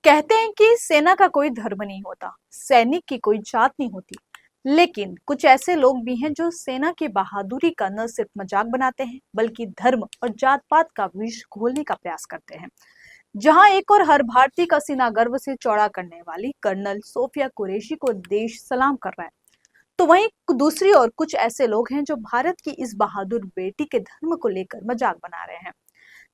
कहते हैं कि सेना का कोई धर्म नहीं होता, सैनिक की कोई जात नहीं होती। लेकिन कुछ ऐसे लोग भी हैं जो सेना की बहादुरी का न सिर्फ मजाक बनाते हैं, बल्कि धर्म और जात पात का विष घोलने का प्रयास करते हैं। जहां एक और हर भारतीय का सीना गर्व से चौड़ा करने वाली कर्नल सोफिया कुरैशी को देश सलाम कर रहा है, तो वहीं दूसरी ओर कुछ ऐसे लोग हैं जो भारत की इस बहादुर बेटी के धर्म को लेकर मजाक बना रहे हैं।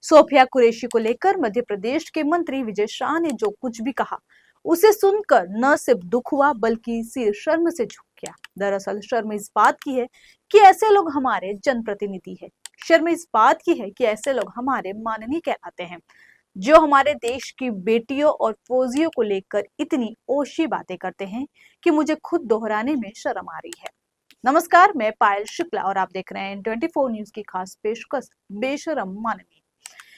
सोफिया कुरैशी को लेकर मध्य प्रदेश के मंत्री विजय शाह ने जो कुछ भी कहा, उसे सुनकर न सिर्फ दुख हुआ बल्कि सिर शर्म से झुक गया। दरअसल शर्म इस बात की है कि ऐसे लोग हमारे जनप्रतिनिधि है। शर्म इस बात की है कि ऐसे लोग हमारे माननीय कहलाते हैं, जो हमारे देश की बेटियों और फौजियों को लेकर इतनी ओछी बातें करते हैं कि मुझे खुद दोहराने में शर्म आ रही है। नमस्कार, मैं पायल शुक्ला और आप देख रहे हैं 24 न्यूज की खास पेशकश बेशरम माननीय।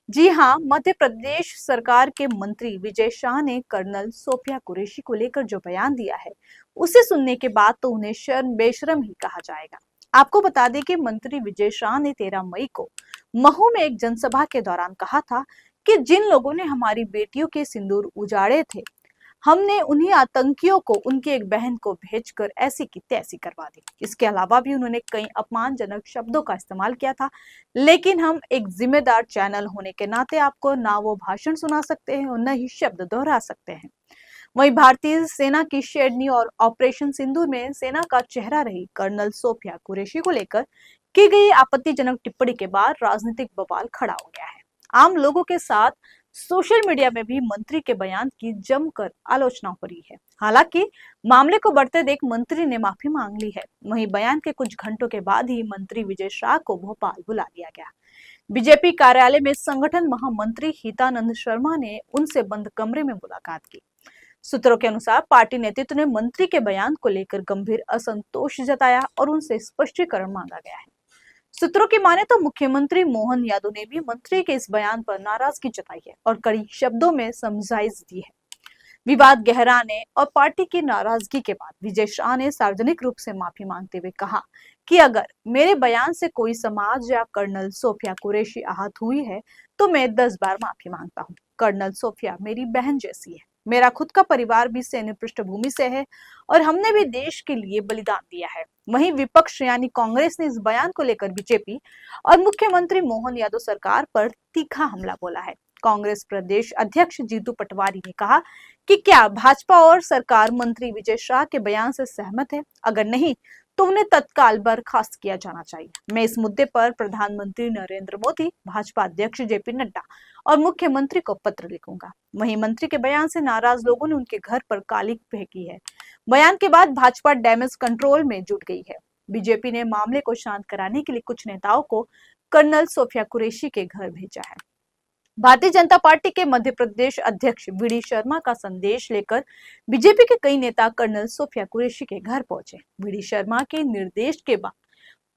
जी हाँ, मध्य प्रदेश सरकार के मंत्री विजय शाह ने कर्नल सोफिया कुरैशी को लेकर जो बयान दिया है, उसे सुनने के बाद तो उन्हें शर्म बेशरम ही कहा जाएगा। आपको बता दें कि मंत्री विजय शाह ने 13 मई को महू में एक जनसभा के दौरान कहा था कि जिन लोगों ने हमारी बेटियों के सिंदूर उजाड़े थे, हमने उन्हीं आतंकियों को उनकी एक बहन को भेजकर ऐसी की तैसी करवा दी। इसके अलावा भी उन्होंने कई अपमानजनक शब्दों का इस्तेमाल किया था, लेकिन हम एक जिम्मेदार चैनल होने के नाते आपको ना वो भाषण सुना सकते हैं और न ही शब्द दोहरा सकते हैं। वहीं भारतीय सेना की शेरनी और ऑपरेशन सिंदूर में सेना का चेहरा रही कर्नल सोफिया कुरैशी को लेकर की गई आपत्तिजनक टिप्पणी के बाद राजनीतिक बवाल खड़ा हो गया है। आम लोगों के साथ सोशल मीडिया में भी मंत्री के बयान की जमकर आलोचना हो रही है। हालांकि मामले को बढ़ते देख मंत्री ने माफी मांग ली है। वहीं बयान के कुछ घंटों के बाद ही मंत्री विजय शाह को भोपाल बुला लिया गया। बीजेपी कार्यालय में संगठन महामंत्री हितानंद शर्मा ने उनसे बंद कमरे में मुलाकात की। सूत्रों के अनुसार पार्टी नेतृत्व ने मंत्री के बयान को लेकर गंभीर असंतोष जताया और उनसे स्पष्टीकरण मांगा गया है। सूत्रों की माने तो मुख्यमंत्री मोहन यादव ने भी मंत्री के इस बयान पर नाराजगी जताई है और कड़ी शब्दों में समझाइश दी है। विवाद गहराने और पार्टी की नाराजगी के बाद विजय शाह ने सार्वजनिक रूप से माफी मांगते हुए कहा कि अगर मेरे बयान से कोई समाज या कर्नल सोफिया कुरैशी आहत हुई है, तो मैं 10 बार माफी मांगता हूँ। कर्नल सोफिया मेरी बहन जैसी है। मेरा खुद का परिवार भी सैन्य पृष्ठभूमि से है और हमने भी देश के लिए बलिदान दिया है। वहीं विपक्ष यानी कांग्रेस ने इस बयान को लेकर बीजेपी और मुख्यमंत्री मोहन यादव सरकार पर तीखा हमला बोला है। कांग्रेस प्रदेश अध्यक्ष जीतू पटवारी ने कहा कि क्या भाजपा और सरकार मंत्री विजय शाह के बयान से सहमत है? अगर नहीं, तो उन्हें तत्काल बर्खास्त किया जाना चाहिए। मैं इस मुद्दे पर प्रधानमंत्री नरेंद्र मोदी, भाजपा अध्यक्ष जेपी नड्डा और मुख्यमंत्री को पत्र लिखूंगा। वहीं मंत्री के बयान से नाराज लोगों ने उनके घर पर कालिक फेंकी है। बयान के बाद भाजपा डैमेज कंट्रोल में जुट गई है। बीजेपी ने मामले को शांत कराने के लिए कुछ नेताओं को कर्नल सोफिया कुरैशी के घर भेजा है। भारतीय जनता पार्टी के मध्य प्रदेश अध्यक्ष वी.डी. शर्मा का संदेश लेकर बीजेपी के कई नेता कर्नल सोफिया कुरैशी के घर पहुंचे। वी.डी. शर्मा के निर्देश के बाद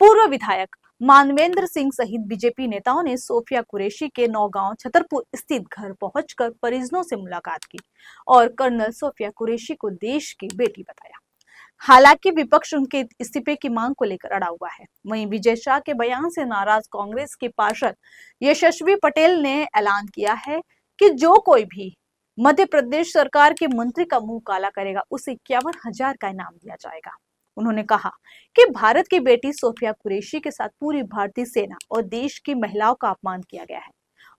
पूर्व विधायक मानवेंद्र सिंह सहित बीजेपी नेताओं ने सोफिया कुरैशी के नौगांव छतरपुर स्थित घर पहुंचकर परिजनों से मुलाकात की और कर्नल सोफिया कुरैशी को देश की बेटी बताया। हालांकि विपक्ष उनके इस्तीफे की मांग को लेकर अड़ा हुआ है। वहीं विजय शाह के बयान से नाराज कांग्रेस के पार्षद यशस्वी पटेल ने ऐलान किया है कि जो कोई भी मध्य प्रदेश सरकार के मंत्री का मुंह काला करेगा, उसे 51,000 का इनाम दिया जाएगा। उन्होंने कहा कि भारत की बेटी सोफिया कुरैशी के साथ पूरी भारतीय सेना और देश की महिलाओं का अपमान किया गया है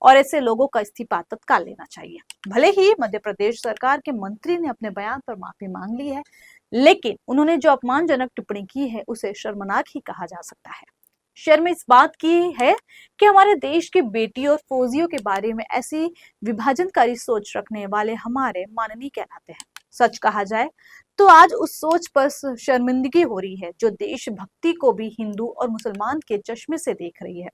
और ऐसे लोगों का इस्तीफा तत्काल लेना चाहिए। भले ही मध्य प्रदेश सरकार के मंत्री ने अपने बयान पर माफी मांग ली है, लेकिन उन्होंने जो अपमानजनक टिप्पणी की है, उसे शर्मनाक ही कहा जा सकता है। शर्म इस बात की है कि हमारे देश की बेटियों और फौजियों के बारे में ऐसी विभाजनकारी सोच रखने वाले हमारे माननीय कहलाते हैं। सच कहा जाए तो आज उस सोच पर शर्मिंदगी हो रही है जो देशभक्ति को भी हिंदू और मुसलमान के चश्मे से देख रही है।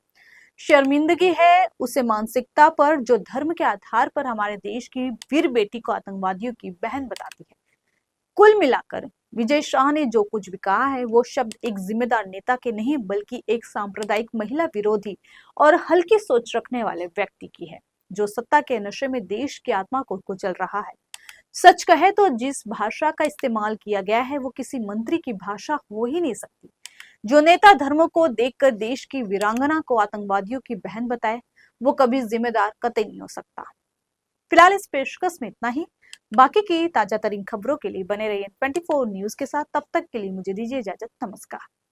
शर्मिंदगी है उसे मानसिकता पर जो धर्म के आधार पर हमारे देश की वीर बेटी को आतंकवादियों की बहन बताती है। कुल मिलाकर विजय शाह ने जो कुछ भी कहा है, वो शब्द एक जिम्मेदार नेता के नहीं बल्कि एक सांप्रदायिक महिला विरोधी और हल्की सोच रखने वाले व्यक्ति की है, जो सत्ता के नशे में देश की आत्मा को कुचल रहा है। सच कहे तो जिस भाषा का इस्तेमाल किया गया है, वो किसी मंत्री की भाषा हो ही नहीं सकती। जो नेता धर्मों को देखकर देश की वीरांगना को आतंकवादियों की बहन बताए, वो कभी जिम्मेदार कतई नहीं हो सकता। फिलहाल इस पेशकश में इतना ही। बाकी की ताजा तरीन खबरों के लिए बने रहिए 24 न्यूज के साथ। तब तक के लिए मुझे दीजिए इजाजत। नमस्कार।